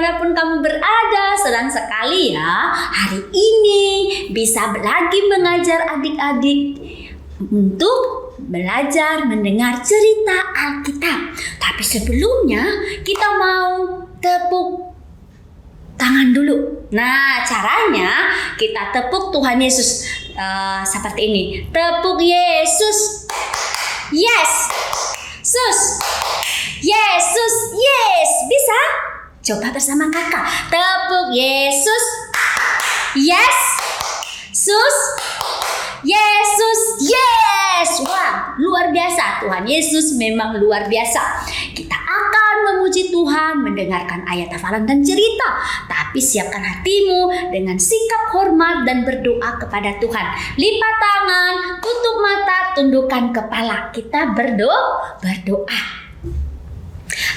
dimanapun kamu berada. Senang sekali ya hari ini bisa lagi mengajar adik-adik untuk belajar mendengar cerita Alkitab. Tapi sebelumnya kita mau tepuk tangan dulu. Nah, caranya kita tepuk Tuhan Yesus seperti ini. Tepuk Yesus. Yes. Sus. Yesus. Yes. Bisa? Coba bersama kakak. Tepuk Yesus. Yes. Sus. Yesus. Yes. Wah, luar biasa. Tuhan Yesus memang luar biasa. Kita akan memuji Tuhan, mendengarkan ayat hafalan dan cerita. Tapi siapkan hatimu dengan sikap hormat dan berdoa kepada Tuhan. Lipat tangan, tutup mata, tundukkan kepala. Kita berdoa.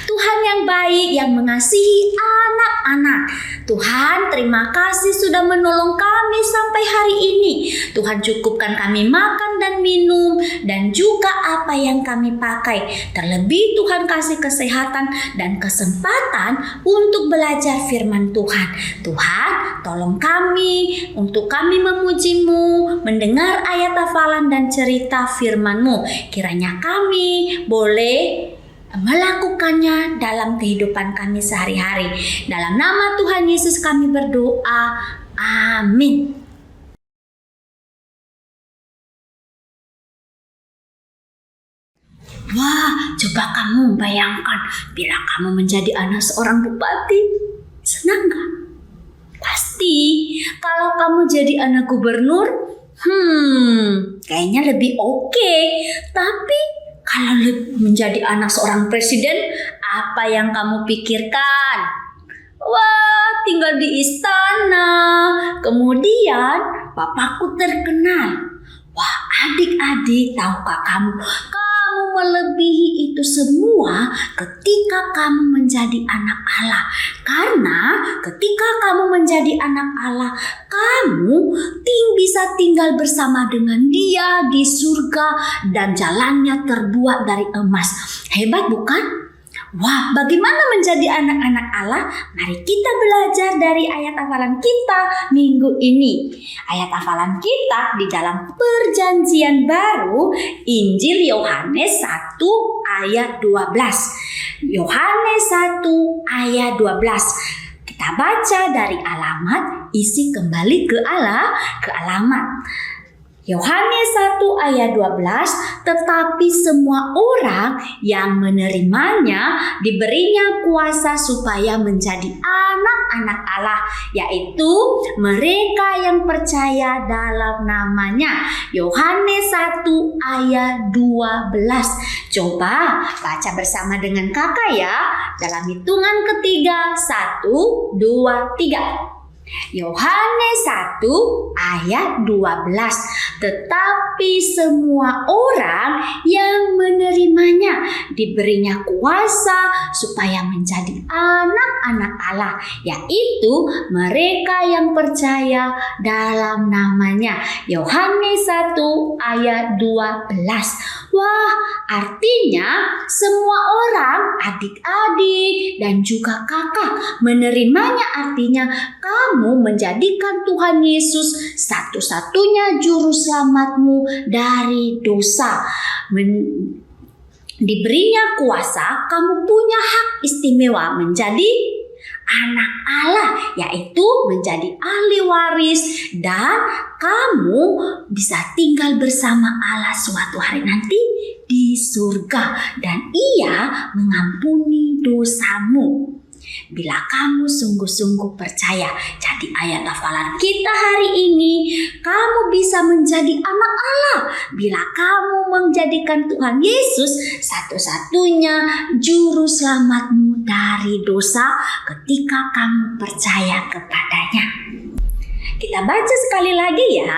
Tuhan yang baik, yang mengasihi anak-anak. Tuhan, terima kasih sudah menolong kami sampai hari ini. Tuhan, cukupkan kami makan dan minum dan juga apa yang kami pakai. Terlebih Tuhan kasih kesehatan dan kesempatan untuk belajar firman Tuhan. Tuhan, tolong kami untuk kami memuji-Mu, mendengar ayat hafalan dan cerita firman-Mu. Kiranya kami boleh melakukannya dalam kehidupan kami sehari-hari. Dalam nama Tuhan Yesus kami berdoa. Amin. Wah, coba kamu bayangkan bila kamu menjadi anak seorang bupati. Senang gak? Pasti. Kalau kamu jadi anak gubernur, kayaknya lebih oke. Tapi kalau menjadi anak seorang presiden, apa yang kamu pikirkan? Wah, tinggal di istana. Kemudian bapakku terkenal. Wah, adik-adik, tahukah kamu melebihi itu semua ketika kamu menjadi anak Allah. Karena ketika kamu menjadi anak Allah, kamu bisa tinggal bersama dengan Dia di surga dan jalannya terbuat dari emas. Hebat bukan? Wah, bagaimana menjadi anak-anak Allah? Mari kita belajar dari ayat hafalan kita minggu ini. Ayat hafalan kita di dalam Perjanjian Baru, Injil Yohanes 1 ayat 12. Yohanes 1 ayat 12. Kita baca dari alamat, isi kembali ke alamat. Yohanes 1 ayat 12, tetapi semua orang yang menerimanya diberinya kuasa supaya menjadi anak-anak Allah, yaitu mereka yang percaya dalam namanya. Yohanes 1 ayat 12. Coba baca bersama dengan kakak ya, dalam hitungan ketiga. 1, 2, 3. Yohanes 1 ayat 12. Tetapi semua orang yang menerimanya diberinya kuasa supaya menjadi anak-anak Allah, yaitu mereka yang percaya dalam namanya. Yohanes 1 ayat 12. Wah, artinya semua orang, adik-adik dan juga kakak menerimanya, artinya kamu menjadikan Tuhan Yesus satu-satunya juru selamatmu dari dosa. Diberinya kuasa, kamu punya hak istimewa menjadi anak Allah, yaitu menjadi ahli waris, dan kamu bisa tinggal bersama Allah suatu hari nanti di surga, dan Ia mengampuni dosamu bila kamu sungguh-sungguh percaya. Jadi ayat hafalan kita hari ini, kamu bisa menjadi anak Allah bila kamu menjadikan Tuhan Yesus satu-satunya juru selamatmu dari dosa ketika kamu percaya kepadanya. Kita baca sekali lagi ya,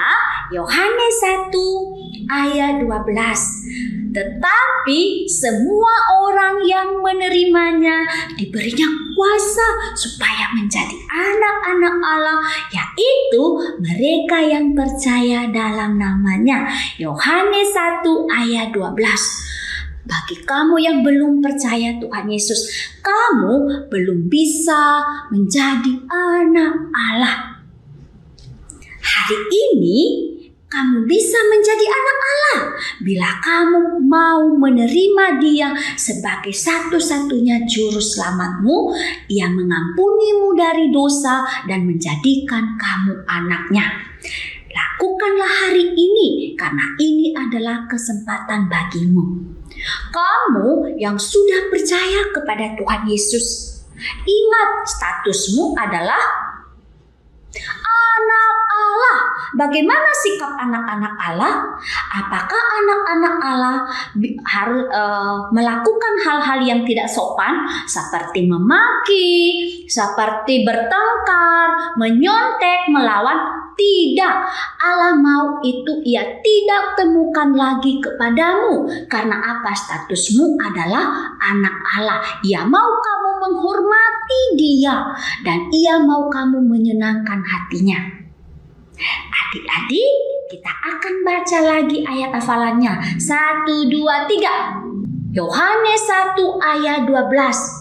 Yohanes 1 ayat 12. Tetapi semua orang yang menerimanya diberinya kuasa supaya menjadi anak-anak Allah, yaitu mereka yang percaya dalam namanya. Yohanes 1 ayat 12. bagi kamu yang belum percaya Tuhan Yesus, kamu belum bisa menjadi anak Allah. Hari ini kamu bisa menjadi anak Allah bila kamu mau menerima Dia sebagai satu-satunya juru selamatmu. Ia mengampunimu dari dosa dan menjadikan kamu anaknya. Lakukanlah hari ini karena ini adalah kesempatan bagimu. Kamu yang sudah percaya kepada Tuhan Yesus, ingat statusmu adalah anak Allah. Bagaimana sikap anak-anak Allah? Apakah anak-anak Allah harus melakukan hal-hal yang tidak sopan seperti memaki, seperti bertengkar, menyontek, melawan? Tidak. Allah mau itu Ia tidak temukan lagi kepadamu. Karena apa? Statusmu adalah anak Allah. Ia mau kamu menghormati Dia dan Ia mau kamu menyenangkan hatinya. Adik-adik, kita akan baca lagi ayat hafalannya. 1, 2, 3. Yohanes 1 ayat 12.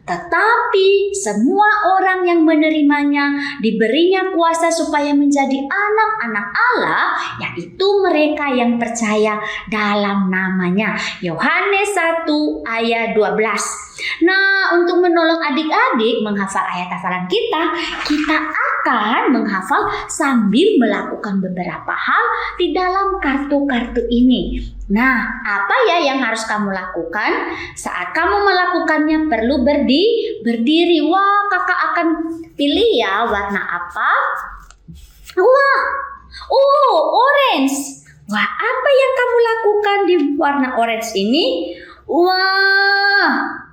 Tetapi semua orang yang menerimanya diberinya kuasa supaya menjadi anak-anak Allah, yaitu mereka yang percaya dalam namanya. Yohanes 1 ayat 12. Nah, untuk menolong adik-adik menghafal ayat hafalan kita akan menghafal sambil melakukan beberapa hal di dalam kartu-kartu ini. Nah, apa ya yang harus kamu lakukan? Saat kamu melakukannya perlu berdiri. Wah, kakak akan pilih ya warna apa? Wah, orange. Wah, apa yang kamu lakukan di warna orange ini? Wah,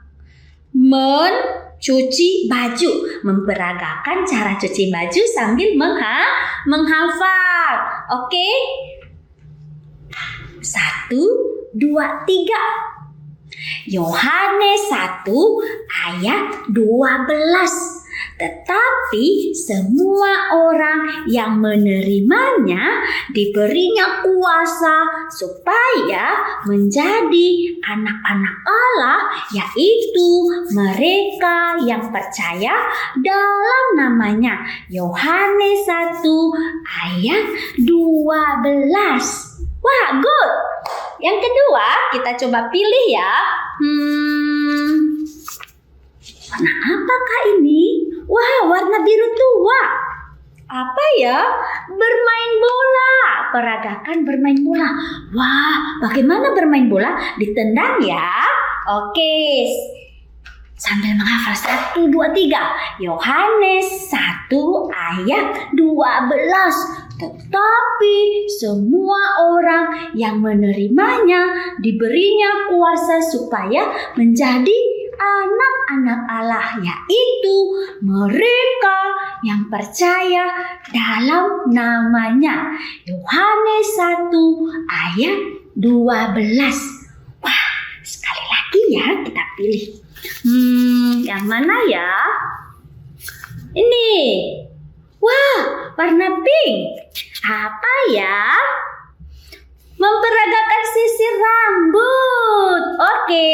mencuci baju, memperagakan cara cuci baju sambil menghafal. Oke? 1, 2, 3. Yohanes 1 ayat 12. Tetapi semua orang yang menerimanya diberinya kuasa supaya menjadi anak-anak Allah, yaitu mereka yang percaya dalam namanya. Yohanes 1 ayat 12. Wah, good. Yang kedua, kita coba pilih ya. Warna apakah ini? Wah, warna biru tua. Apa ya? Bermain bola. Peragakan bermain bola. Wah, bagaimana bermain bola? Ditendang ya. Oke. Sambil menghafal 1, 2, 3. Yohanes 1 ayat 12. Tetapi semua orang yang menerimanya diberinya kuasa supaya menjadi anak-anak Allah, yaitu mereka yang percaya dalam namanya. Yohanes 1 ayat 12. Wah, sekali lagi ya kita pilih. Yang mana ya? Ini. Wah, warna pink. Apa ya? Memperagakan sisir rambut. Oke.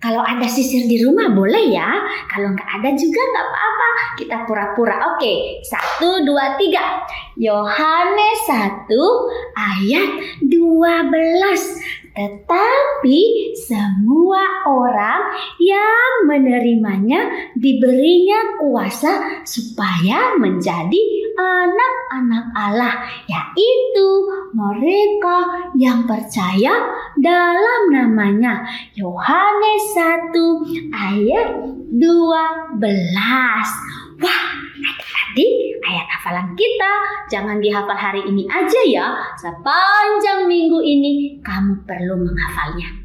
Kalau ada sisir di rumah boleh ya. Kalau nggak ada juga nggak apa-apa. Kita pura-pura. Oke. 1, 2, 3. Yohanes 1 ayat 12. Tetapi semua orang yang menerimanya diberinya kuasa supaya menjadi anak-anak Allah, yaitu mereka yang percaya dalam namanya. Yohanes 1 ayat 12. Wah, adik-adik, ayat hafalan kita jangan dihafal hari ini aja ya. Sepanjang minggu ini kamu perlu menghafalnya.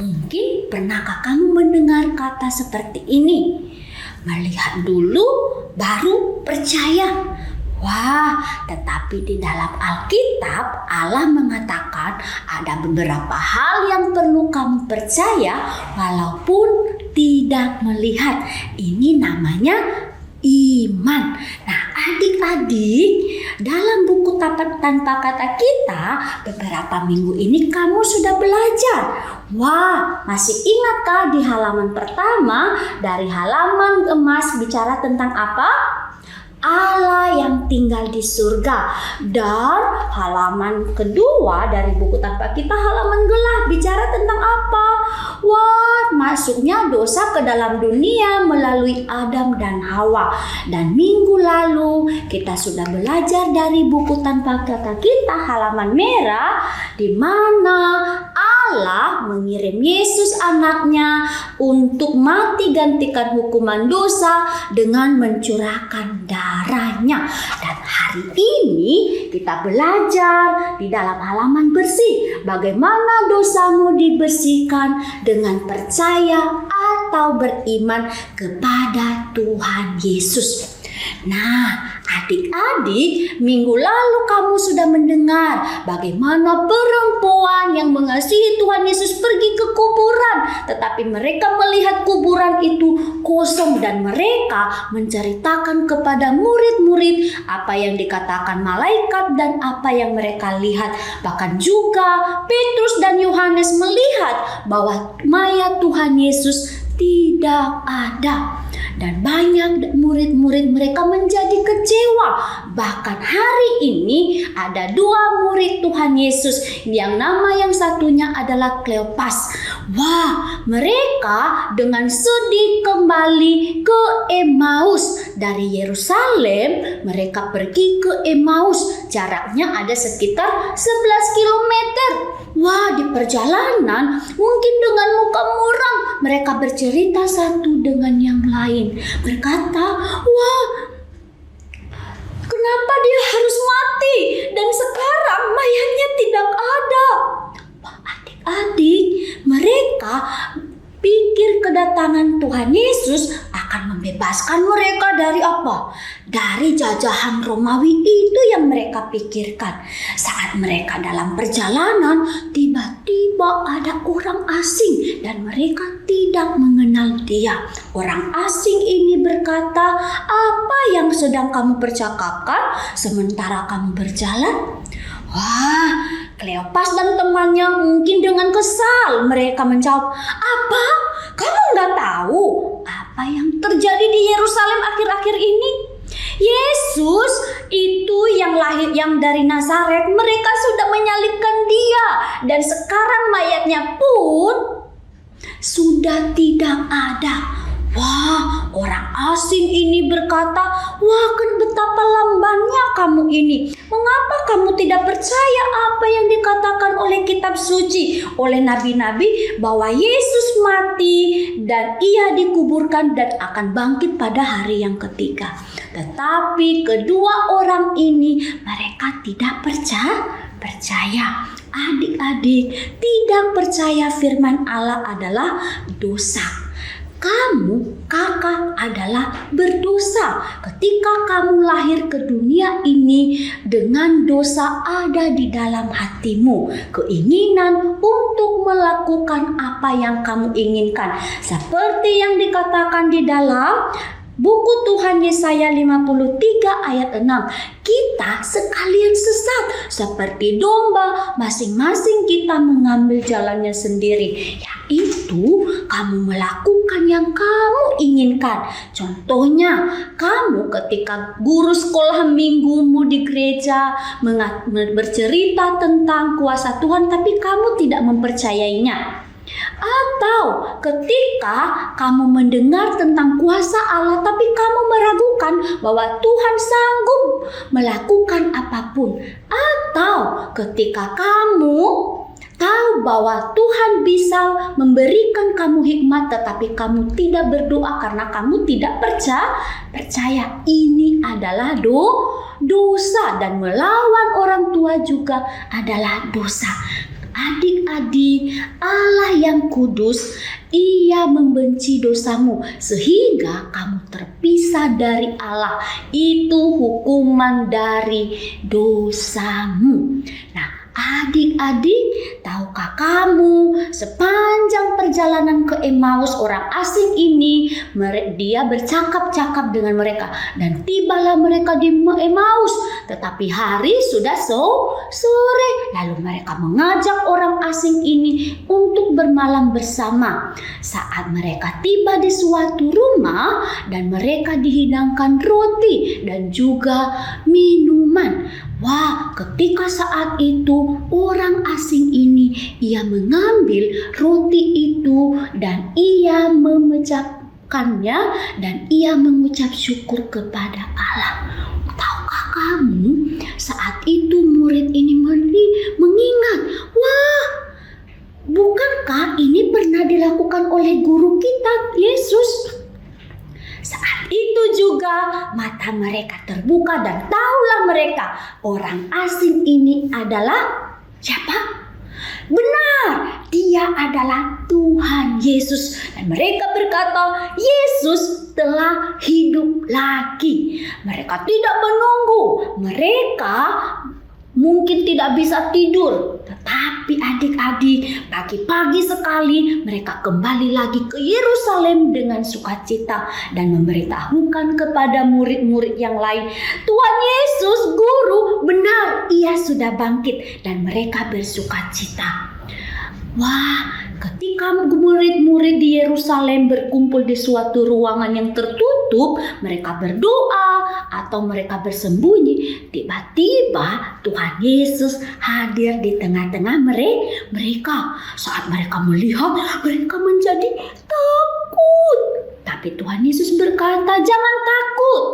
Mungkin pernahkah kamu mendengar kata seperti ini? Melihat dulu baru percaya. Wah, tetapi di dalam Alkitab Allah mengatakan ada beberapa hal yang perlu kamu percaya walaupun tidak melihat. Ini namanya iman. Nah, adik-adik, dalam buku tanpa kata kita beberapa minggu ini kamu sudah belajar. Wah, masih ingatkah di halaman pertama dari halaman emas bicara tentang apa? Allah yang tinggal di surga. Dan halaman kedua dari buku tanpa kita, halaman gelap, bicara tentang apa? Wah, masuknya dosa ke dalam dunia melalui Adam dan Hawa. Dan minggu lalu kita sudah belajar dari buku tanpa kata kita, halaman merah, di mana Allah mengirim Yesus anaknya untuk mati gantikan hukuman dosa dengan mencurahkan darahnya. Dan hari ini kita belajar di dalam halaman bersih bagaimana dosamu dibersihkan dengan percaya atau beriman kepada Tuhan Yesus. Nah, adik-adik, minggu lalu kamu sudah mendengar bagaimana perempuan yang mengasihi Tuhan Yesus pergi ke kuburan, tetapi mereka melihat kuburan itu kosong dan mereka menceritakan kepada murid-murid apa yang dikatakan malaikat dan apa yang mereka lihat. Bahkan juga Petrus dan Yohanes melihat bahwa mayat Tuhan Yesus tidak ada. Dan banyak murid-murid mereka menjadi kecewa. Bahkan hari ini ada 2 murid Tuhan Yesus yang nama yang satunya adalah Kleopas. Wah, mereka dengan sedih kembali ke Emmaus. Dari Yerusalem mereka pergi ke Emmaus. Jaraknya ada sekitar 11 kilometer. Wah, di perjalanan mungkin dengan muka muram mereka bercerita satu dengan yang lain. Berkata, wah, kenapa dia harus mati dan sekarang mayatnya tidak ada? Wah, adik-adik, mereka pikir kedatangan Tuhan Yesus akan membebaskan mereka dari apa? Dari jajahan Romawi itu yang mereka pikirkan. Saat mereka dalam perjalanan, tiba-tiba ada orang asing dan mereka tidak mengenal dia. Orang asing ini berkata, apa yang sedang kamu percakapkan sementara kamu berjalan? Wah, Kleopas dan temannya mungkin dengan kesal mereka menjawab, apa? Kamu nggak tahu apa yang terjadi di Yerusalem akhir-akhir ini? Yesus itu yang dari Nazaret, mereka sudah menyalibkan dia dan sekarang mayatnya pun sudah tidak ada. Wah, orang asing ini berkata, wah, betapa lambannya kamu ini. Mengapa kamu tidak percaya apa yang dikatakan oleh kitab suci, oleh nabi-nabi bahwa Yesus mati dan ia dikuburkan dan akan bangkit pada hari yang ketiga. Tetapi kedua orang ini mereka tidak percaya. Adik-adik, tidak percaya firman Allah adalah dosa. Kamu, kakak, adalah berdosa ketika kamu lahir ke dunia ini dengan dosa ada di dalam hatimu. Keinginan untuk melakukan apa yang kamu inginkan. Seperti yang dikatakan di dalam buku Tuhan Yesaya 53 ayat 6. Kita sekalian sesat seperti domba, masing-masing kita mengambil jalannya sendiri. Yaitu kamu melakukan yang kamu inginkan. Contohnya, kamu ketika guru sekolah minggumu di gereja bercerita tentang kuasa Tuhan tapi kamu tidak mempercayainya. Atau ketika kamu mendengar tentang kuasa Allah tapi kamu meragukan bahwa Tuhan sanggup melakukan apapun. Atau ketika kamu tahu bahwa Tuhan bisa memberikan kamu hikmat tetapi kamu tidak berdoa karena kamu tidak percaya. Ini adalah dosa dan melawan orang tua juga adalah dosa. Adik-adik, Allah yang kudus, Ia membenci dosamu sehingga kamu terpisah dari Allah. Itu hukuman dari dosamu. Nah, adik-adik, tahukah kamu sepanjang perjalanan ke Emmaus orang asing ini, dia bercakap-cakap dengan mereka dan tibalah mereka di Emmaus. Tetapi hari sudah sore, lalu mereka mengajak orang asing ini untuk bermalam bersama. Saat mereka tiba di suatu rumah dan mereka dihidangkan roti dan juga minuman. Wah, ketika saat itu orang asing ini ia mengambil roti itu dan ia memecahkannya dan ia mengucap syukur kepada Allah. Tahukah kamu, saat itu murid ini mengingat, wah, bukankah ini pernah dilakukan oleh guru kita, Yesus? Saat itu juga mata mereka terbuka dan tahulah mereka orang asing ini adalah siapa? Benar, dia adalah Tuhan Yesus. Dan mereka berkata, Yesus telah hidup lagi. Mereka tidak menunggu. Mereka mungkin tidak bisa tidur. Tetapi adik-adik, pagi-pagi sekali mereka kembali lagi ke Yerusalem dengan sukacita dan memberitahukan kepada murid-murid yang lain, Tuhan Yesus, Guru, benar, Ia sudah bangkit, dan mereka bersukacita. Wah, ketika murid-murid di Yerusalem berkumpul di suatu ruangan yang tertutup, mereka berdoa atau mereka bersembunyi, tiba-tiba Tuhan Yesus hadir di tengah-tengah mereka. Saat mereka melihat, mereka menjadi takut. Tapi Tuhan Yesus berkata, jangan takut.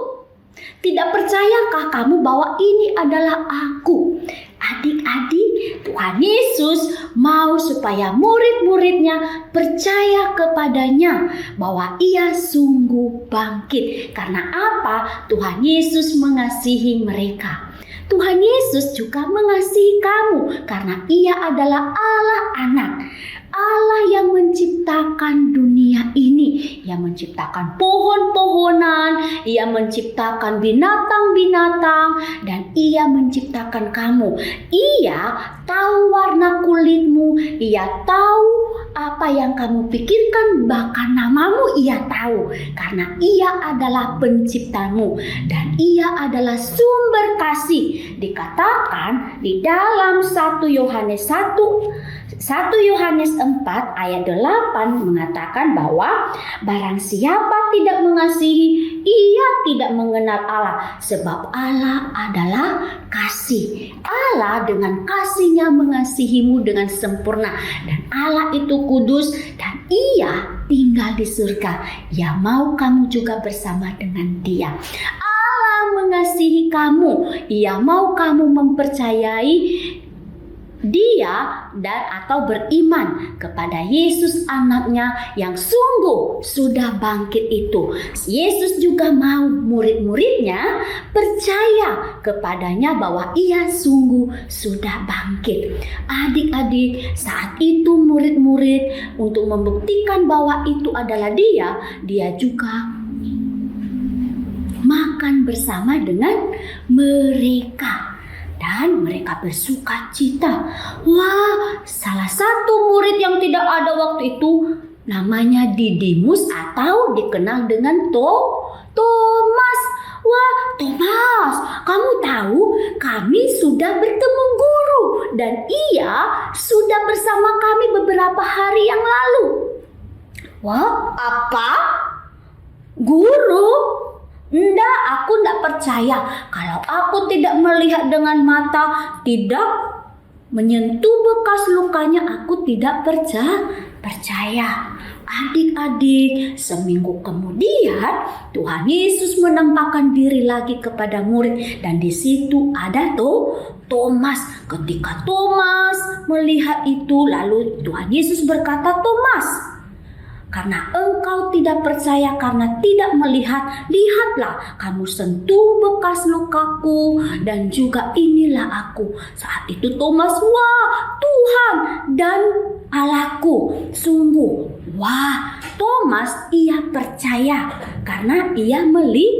Tidak percayakah kamu bahwa ini adalah aku? Adik-adik, Tuhan Yesus mau supaya murid-muridnya percaya kepadanya bahwa Ia sungguh bangkit. Karena apa? Tuhan Yesus mengasihi mereka. Tuhan Yesus juga mengasihi kamu karena Ia adalah Allah Anak. Allah yang menciptakan dunia ini, yang menciptakan pohon-pohonan, Ia menciptakan binatang-binatang, dan Ia menciptakan kamu. Ia tahu warna kulitmu, Ia tahu apa yang kamu pikirkan, bahkan namamu Ia tahu, karena Ia adalah penciptamu dan Ia adalah sumber kasih. Dikatakan di dalam 1 Yohanes 4 ayat 8 mengatakan bahwa barang siapa tidak mengasihi, ia tidak mengenal Allah, sebab Allah adalah kasih. Allah dengan kasih-Nya mengasihimu dengan sempurna, dan Allah itu kudus dan Ia tinggal di surga. Ia mau kamu juga bersama dengan Dia. Allah mengasihi kamu, Ia mau kamu mempercayai Dia dan atau beriman kepada Yesus anaknya yang sungguh sudah bangkit itu. Yesus juga mau murid-muridnya percaya kepadanya bahwa Ia sungguh sudah bangkit. Adik-adik, saat itu murid-murid untuk membuktikan bahwa itu adalah dia juga makan bersama dengan mereka. Dan mereka bersuka cita. Wah, salah satu murid yang tidak ada waktu itu namanya Didimus atau dikenal dengan Thomas. Wah, Thomas, kamu tahu kami sudah bertemu guru dan Ia sudah bersama kami beberapa hari yang lalu. Wah, apa? Guru? Enggak, aku tidak percaya. Kalau aku tidak melihat dengan mata, tidak menyentuh bekas lukanya, aku tidak percaya. Adik-adik, seminggu kemudian Tuhan Yesus menampakkan diri lagi kepada murid dan di situ ada Thomas. Ketika Thomas melihat itu, lalu Tuhan Yesus berkata, Thomas, Karena engkau tidak percaya karena tidak melihat, lihatlah kamu sentuh bekas lukaku dan juga inilah aku. Saat itu Thomas, wah Tuhan dan Allahku. Sungguh, wah Thomas ia percaya karena ia melihat.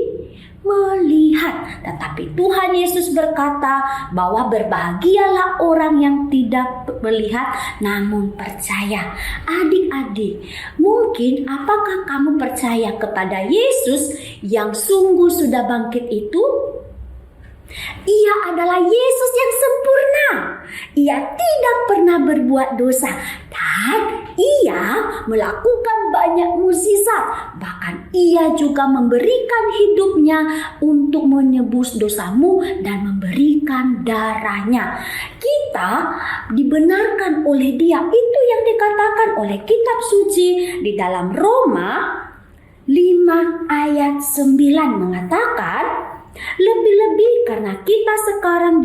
Tetapi Tuhan Yesus berkata bahwa berbahagialah orang yang tidak melihat namun percaya. Adik-adik, mungkin apakah kamu percaya kepada Yesus yang sungguh sudah bangkit itu? Ia adalah Yesus yang sempurna. Ia tidak pernah berbuat dosa dan ia melakukan banyak mukjizat. Bahkan ia juga memberikan hidupnya untuk menebus dosamu dan memberikan darahnya. Kita dibenarkan oleh Dia. Itu yang dikatakan oleh kitab suci di dalam Roma 5 ayat 9 mengatakan, lebih-lebih karena kita sekarang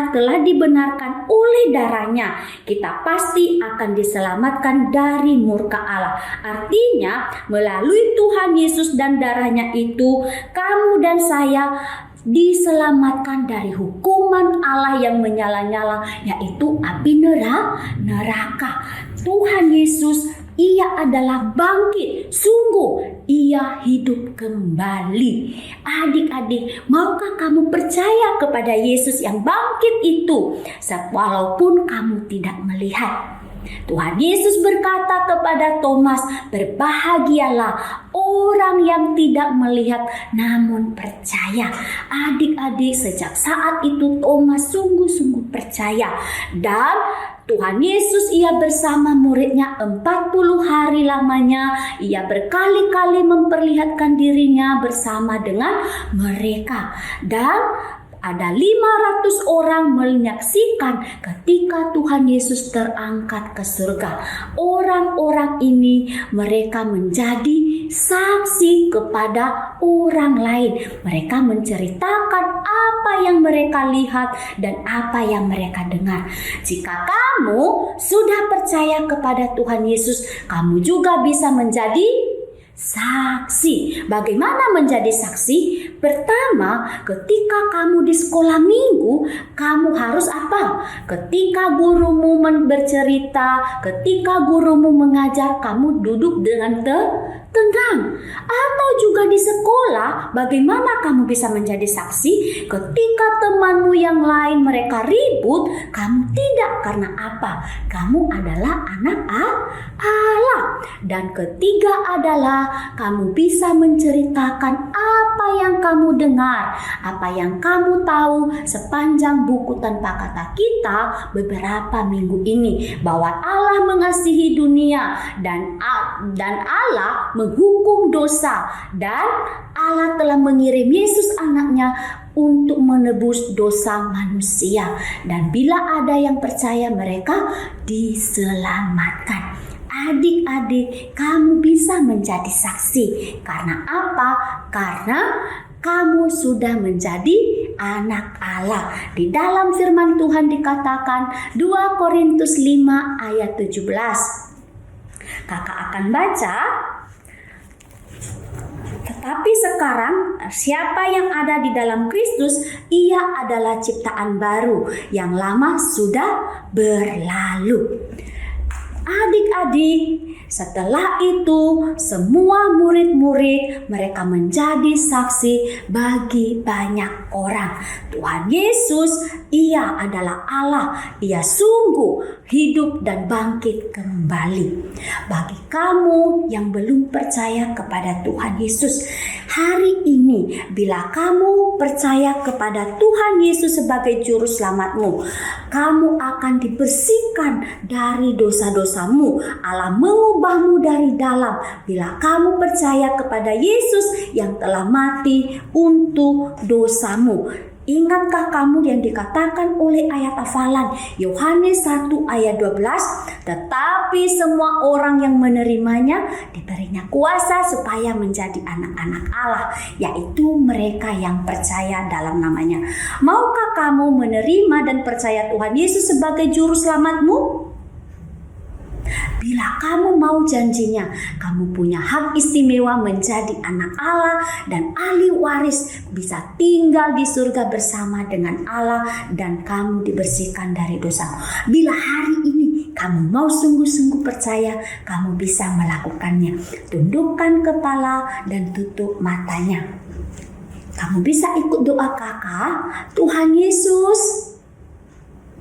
telah dibenarkan oleh darahnya, kita pasti akan diselamatkan dari murka Allah. Artinya melalui Tuhan Yesus dan darahnya itu, kamu dan saya diselamatkan dari hukuman Allah yang menyala-nyala, yaitu api neraka. Tuhan Yesus, ia adalah bangkit, sungguh ia hidup kembali. Adik-adik, maukah kamu percaya kepada Yesus yang bangkit itu walaupun kamu tidak melihat? Tuhan Yesus berkata kepada Thomas, berbahagialah orang yang tidak melihat namun percaya. Adik-adik, sejak saat itu Thomas sungguh-sungguh percaya. Dan Tuhan Yesus ia bersama muridnya 40 hari lamanya. Ia berkali-kali memperlihatkan dirinya bersama dengan mereka. Dan ada 500 orang menyaksikan ketika Tuhan Yesus terangkat ke surga. Orang-orang ini mereka menjadi saksi kepada orang lain. Mereka menceritakan apa yang mereka lihat dan apa yang mereka dengar. Jika kamu sudah percaya kepada Tuhan Yesus, kamu juga bisa menjadi saksi. Bagaimana menjadi saksi? Pertama, ketika kamu di sekolah minggu, kamu harus apa? Ketika gurumu bercerita, ketika gurumu mengajar, kamu duduk dengan tenang. Atau juga di sekolah, bagaimana kamu bisa menjadi saksi? Ketika temanmu yang lain mereka ribut, kamu tidak. Karena apa? Kamu adalah anak Allah. Dan ketiga adalah kamu bisa menceritakan apa yang kamu dengar, apa yang kamu tahu sepanjang buku tanpa kata kita beberapa minggu ini, bahwa Allah mengasihi dunia dan Allah menghukum dosa, dan Allah telah mengirim Yesus anaknya untuk menebus dosa manusia. Dan bila ada yang percaya, mereka diselamatkan. Adik-adik, kamu bisa menjadi saksi. Karena apa? Karena kamu sudah menjadi anak Allah. Di dalam firman Tuhan dikatakan 2 Korintus 5 ayat 17. Kakak akan baca. Tetapi sekarang siapa yang ada di dalam Kristus, ia adalah ciptaan baru, yang lama sudah berlalu. Adik-adik, setelah itu semua murid-murid mereka menjadi saksi bagi banyak orang. Tuhan Yesus, ia adalah Allah. Ia sungguh hidup dan bangkit kembali. Bagi kamu yang belum percaya kepada Tuhan Yesus, hari ini bila kamu percaya kepada Tuhan Yesus sebagai juru selamatmu, kamu akan dibersihkan dari dosa-dosamu. Allah mengubahmu dari dalam bila kamu percaya kepada Yesus yang telah mati untuk dosamu. Ingatkah kamu yang dikatakan oleh ayat hafalan Yohanes 1 ayat 12? Tetapi semua orang yang menerimanya diberinya kuasa supaya menjadi anak-anak Allah, yaitu mereka yang percaya dalam namanya. Maukah kamu menerima dan percaya Tuhan Yesus sebagai juru selamatmu? Bila kamu mau janjinya, kamu punya hak istimewa menjadi anak Allah dan ahli waris, bisa tinggal di surga bersama dengan Allah dan kamu dibersihkan dari dosa. Bila hari ini kamu mau sungguh-sungguh percaya, kamu bisa melakukannya. Tundukkan kepala dan tutup matanya. Kamu bisa ikut doa kakak. Tuhan Yesus,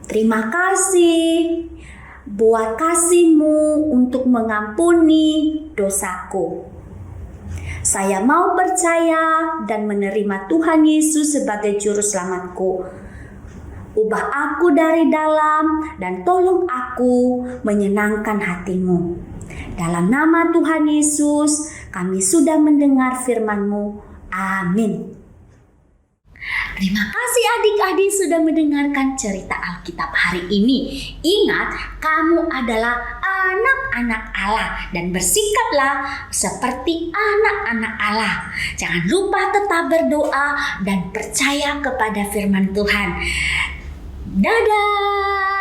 terima kasih buat kasih-Mu untuk mengampuni dosaku. Saya mau percaya dan menerima Tuhan Yesus sebagai juru selamatku. Ubah aku dari dalam dan tolong aku menyenangkan hati-Mu. Dalam nama Tuhan Yesus, kami sudah mendengar firman-Mu. Amin. Terima kasih adik-adik sudah mendengarkan cerita Alkitab hari ini. Ingat, kamu adalah anak-anak Allah dan bersikaplah seperti anak-anak Allah. Jangan lupa tetap berdoa dan percaya kepada firman Tuhan. Dadah!